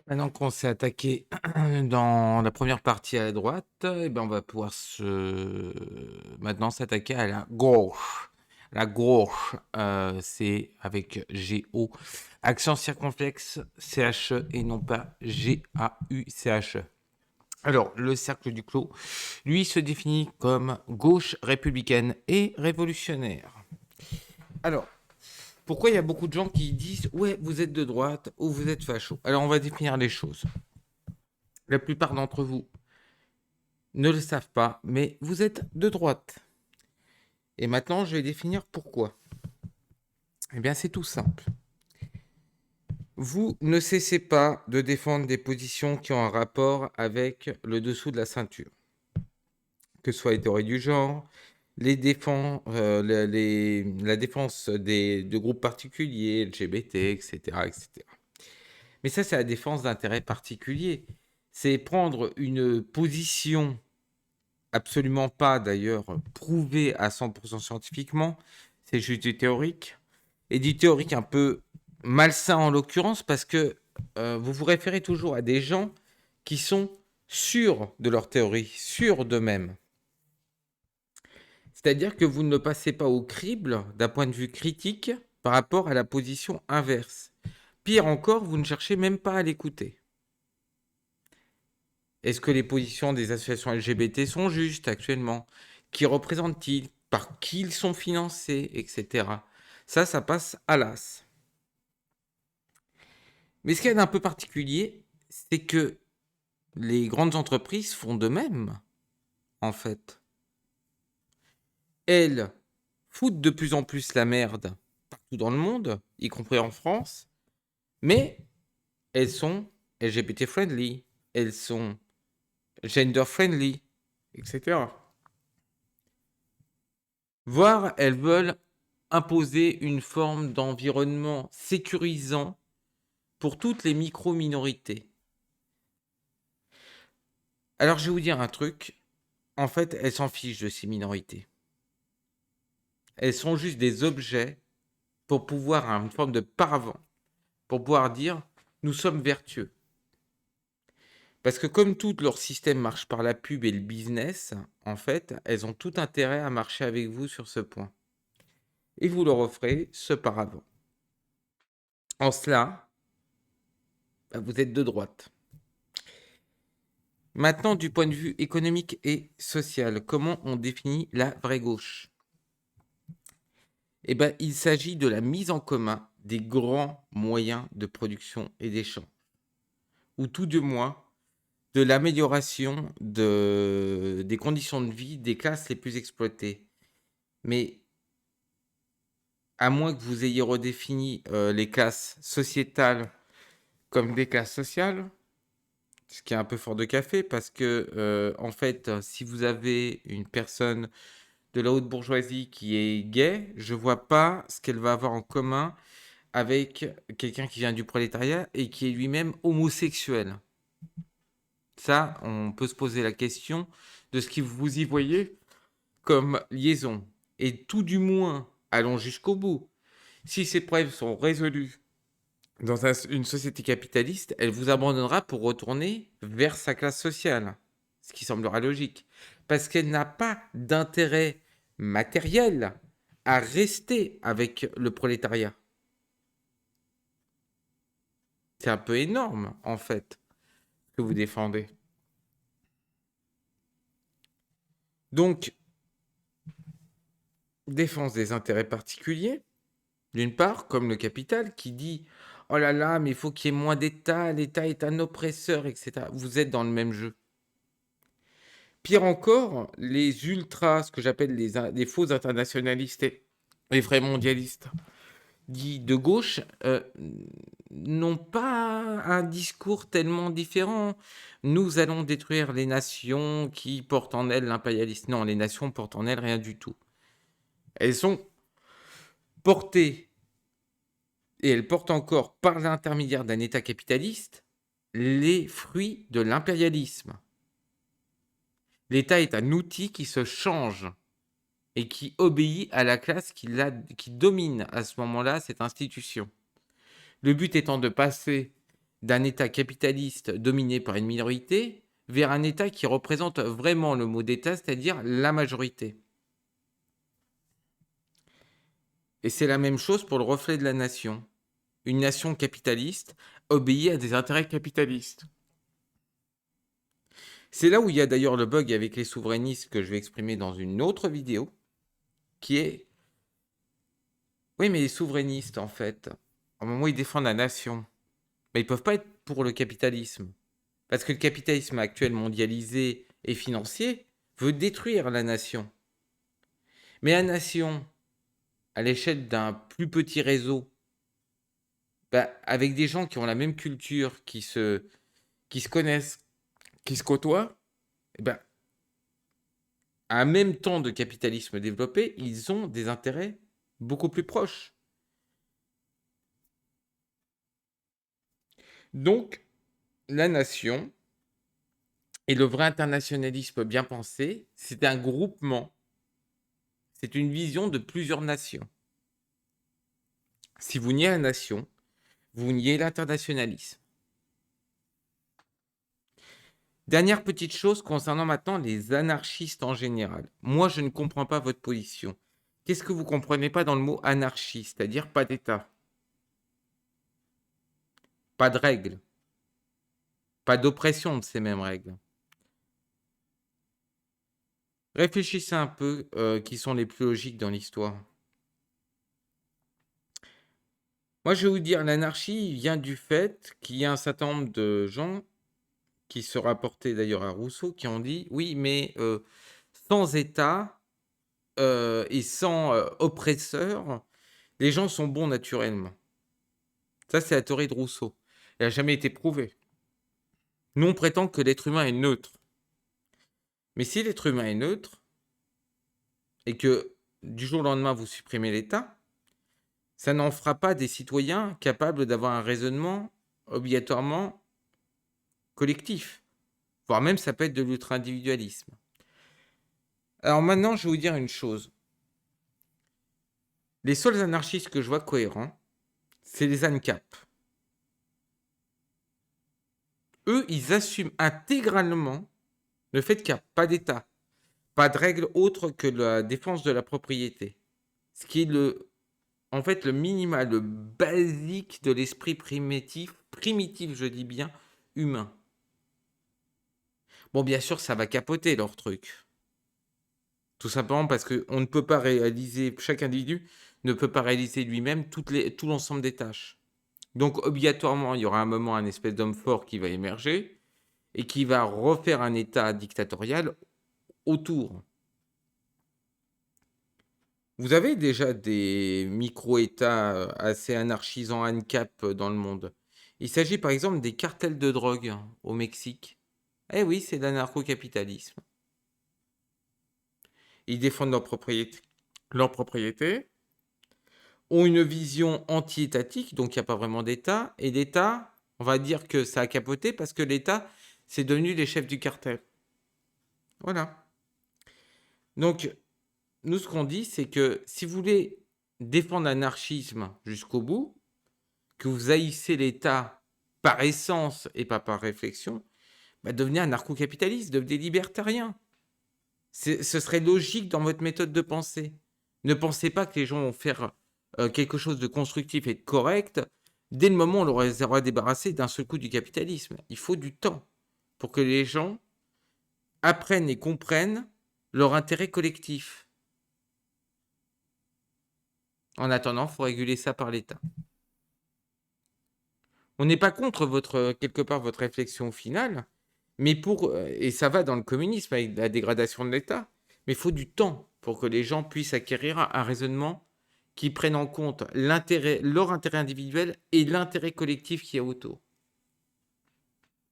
Maintenant qu'on s'est attaqué dans la première partie à la droite, et ben, on va pouvoir maintenant s'attaquer à la gauche. La gauche, c'est avec G-O, accent circonflexe, C-H-E et non pas G-A-U-C-H-E. Alors, le cercle du clos, lui, se définit comme gauche républicaine et révolutionnaire. Alors, pourquoi il y a beaucoup de gens qui disent ouais, vous êtes de droite ou vous êtes facho? Alors, on va définir les choses. La plupart d'entre vous ne le savent pas, mais vous êtes de droite. Et maintenant, je vais définir pourquoi. Eh bien, c'est tout simple. Vous ne cessez pas de défendre des positions qui ont un rapport avec le dessous de la ceinture, que ce soit les théories du genre, la défense de groupes particuliers, LGBT, etc., etc. Mais ça, c'est la défense d'intérêts particuliers. C'est prendre une position absolument pas d'ailleurs prouvé à 100% scientifiquement, c'est juste du théorique, et du théorique un peu malsain en l'occurrence, parce que vous vous référez toujours à des gens qui sont sûrs de leur théorie, sûrs d'eux-mêmes. C'est-à-dire que vous ne passez pas au crible d'un point de vue critique par rapport à la position inverse. Pire encore, vous ne cherchez même pas à l'écouter. Est-ce que les positions des associations LGBT sont justes actuellement? Qui représentent-ils? Par qui ils sont financés? Etc. Ça passe à l'as. Mais ce qu'il y a d'un peu particulier, c'est que les grandes entreprises font de même, en fait. Elles foutent de plus en plus la merde partout dans le monde, y compris en France, mais elles sont LGBT friendly, elles sont gender friendly, etc. Voire elles veulent imposer une forme d'environnement sécurisant pour toutes les micro-minorités. Alors je vais vous dire un truc, en fait elles s'en fichent de ces minorités. Elles sont juste des objets pour pouvoir, une forme de paravent, pour pouvoir dire nous sommes vertueux. Parce que comme tout leur système marche par la pub et le business, en fait, elles ont tout intérêt à marcher avec vous sur ce point. Et vous leur offrez ce paravent. En cela, vous êtes de droite. Maintenant, du point de vue économique et social, comment on définit la vraie gauche? Eh bien, il s'agit de la mise en commun des grands moyens de production et d'échange, ou tout du moins de l'amélioration des conditions de vie des classes les plus exploitées. Mais à moins que vous ayez redéfini les classes sociétales comme des classes sociales, ce qui est un peu fort de café, parce que, en fait, si vous avez une personne de la haute bourgeoisie qui est gay, je vois pas ce qu'elle va avoir en commun avec quelqu'un qui vient du prolétariat et qui est lui-même homosexuel. Ça, on peut se poser la question de ce que vous y voyez comme liaison. Et tout du moins, allons jusqu'au bout. Si ces preuves sont résolues dans une société capitaliste, elle vous abandonnera pour retourner vers sa classe sociale, ce qui semblera logique, parce qu'elle n'a pas d'intérêt matériel à rester avec le prolétariat. C'est un peu énorme, en fait, que vous défendez. Donc, défense des intérêts particuliers, d'une part, comme le capital qui dit oh là là, mais il faut qu'il y ait moins d'État, l'État est un oppresseur, etc. Vous êtes dans le même jeu. Pire encore, les ultras, ce que j'appelle les faux internationalistes et les vrais mondialistes dits de gauche, n'ont pas un discours tellement différent. Nous allons détruire les nations qui portent en elles l'impérialisme. Non, les nations portent en elles rien du tout. Elles sont portées, et elles portent encore par l'intermédiaire d'un État capitaliste, les fruits de l'impérialisme. L'État est un outil qui se change et qui obéit à la classe qui domine à ce moment-là cette institution. Le but étant de passer d'un État capitaliste dominé par une minorité vers un État qui représente vraiment le mot d'État, c'est-à-dire la majorité. Et c'est la même chose pour le reflet de la nation. Une nation capitaliste obéit à des intérêts capitalistes. C'est là où il y a d'ailleurs le bug avec les souverainistes que je vais exprimer dans une autre vidéo, qui est, oui, mais les souverainistes, en fait, au moment où ils défendent la nation, mais ils ne peuvent pas être pour le capitalisme. Parce que le capitalisme actuel mondialisé et financier veut détruire la nation. Mais la nation, à l'échelle d'un plus petit réseau, avec des gens qui ont la même culture, qui se connaissent, qui se côtoient, à un même temps de capitalisme développé, ils ont des intérêts beaucoup plus proches. Donc, la nation et le vrai internationalisme bien pensé, c'est un groupement, c'est une vision de plusieurs nations. Si vous niez la nation, vous niez l'internationalisme. Dernière petite chose concernant maintenant les anarchistes en général. Moi, je ne comprends pas votre position. Qu'est-ce que vous ne comprenez pas dans le mot anarchie, c'est-à-dire pas d'État, pas de règles, pas d'oppression de ces mêmes règles? Réfléchissez un peu qui sont les plus logiques dans l'histoire. Moi, je vais vous dire, l'anarchie vient du fait qu'il y a un certain nombre de gens qui se rapportaient d'ailleurs à Rousseau, qui ont dit, oui, mais sans État et sans oppresseur, les gens sont bons naturellement. Ça, c'est la théorie de Rousseau. Elle n'a jamais été prouvée. Nous, on prétend que l'être humain est neutre. Mais si l'être humain est neutre, et que du jour au lendemain, vous supprimez l'État, ça n'en fera pas des citoyens capables d'avoir un raisonnement obligatoirement collectif. Voire même, ça peut être de l'ultra-individualisme. Alors maintenant, je vais vous dire une chose. Les seuls anarchistes que je vois cohérents, c'est les ANCAP. Eux, ils assument intégralement le fait qu'il n'y a pas d'État, pas de règle autre que la défense de la propriété. Ce qui est en fait le minimal, le basique de l'esprit primitif, je dis bien, humain. Bon, bien sûr, ça va capoter leur truc. Tout simplement parce qu'on ne peut pas réaliser, chaque individu ne peut pas réaliser lui-même tout l'ensemble des tâches. Donc, obligatoirement, il y aura un moment, un espèce d'homme fort qui va émerger et qui va refaire un État dictatorial autour. Vous avez déjà des micro-États assez anarchisants, ANCAP dans le monde. Il s'agit par exemple des cartels de drogue au Mexique. Eh oui, c'est l'anarcho-capitalisme. Ils défendent leur propriété, ont une vision anti-étatique, donc il n'y a pas vraiment d'État. Et l'État, on va dire que ça a capoté parce que l'État, c'est devenu les chefs du cartel. Voilà. Donc, nous, ce qu'on dit, c'est que si vous voulez défendre l'anarchisme jusqu'au bout, que vous haïssez l'État par essence et pas par réflexion, devenez anarcho-capitaliste, devenez libertarien. Ce serait logique dans votre méthode de pensée. Ne pensez pas que les gens vont faire quelque chose de constructif et de correct dès le moment où on les aura débarrassés d'un seul coup du capitalisme. Il faut du temps pour que les gens apprennent et comprennent leur intérêt collectif. En attendant, il faut réguler ça par l'État. On n'est pas contre quelque part votre réflexion finale, mais et ça va dans le communisme avec la dégradation de l'État, mais il faut du temps pour que les gens puissent acquérir un raisonnement qui prenne en compte leur intérêt individuel et l'intérêt collectif qui est autour.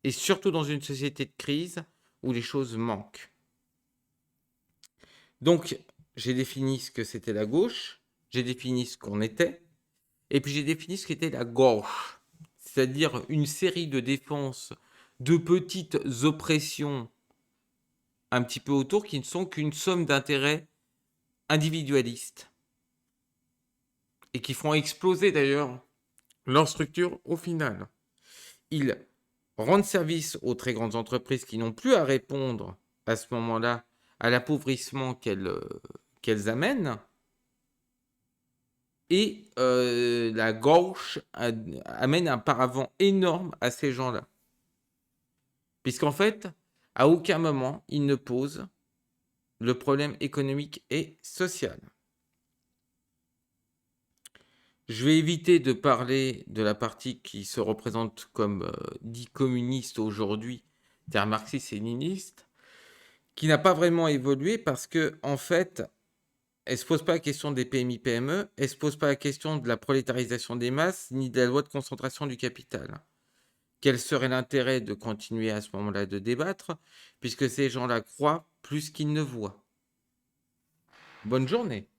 Et surtout dans une société de crise où les choses manquent. Donc, j'ai défini ce que c'était la gauche, j'ai défini ce qu'on était, et puis j'ai défini ce qu'était la gauche, c'est-à-dire une série de défenses de petites oppressions un petit peu autour qui ne sont qu'une somme d'intérêts individualistes et qui feront exploser d'ailleurs leur structure au final. ils rendent service aux très grandes entreprises qui n'ont plus à répondre à ce moment-là à l'appauvrissement qu'elles amènent. Et la gauche amène un paravent énorme à ces gens-là. Puisqu'en fait, à aucun moment, ils ne posent le problème économique et social. Je vais éviter de parler de la partie qui se représente comme dit communiste aujourd'hui, c'est-à-dire marxiste-léniniste, qui n'a pas vraiment évolué parce que, en fait, elle ne se pose pas la question des PMI-PME, elle ne se pose pas la question de la prolétarisation des masses, ni de la loi de concentration du capital. Quel serait l'intérêt de continuer à ce moment-là de débattre, puisque ces gens-là croient plus qu'ils ne voient. Bonne journée.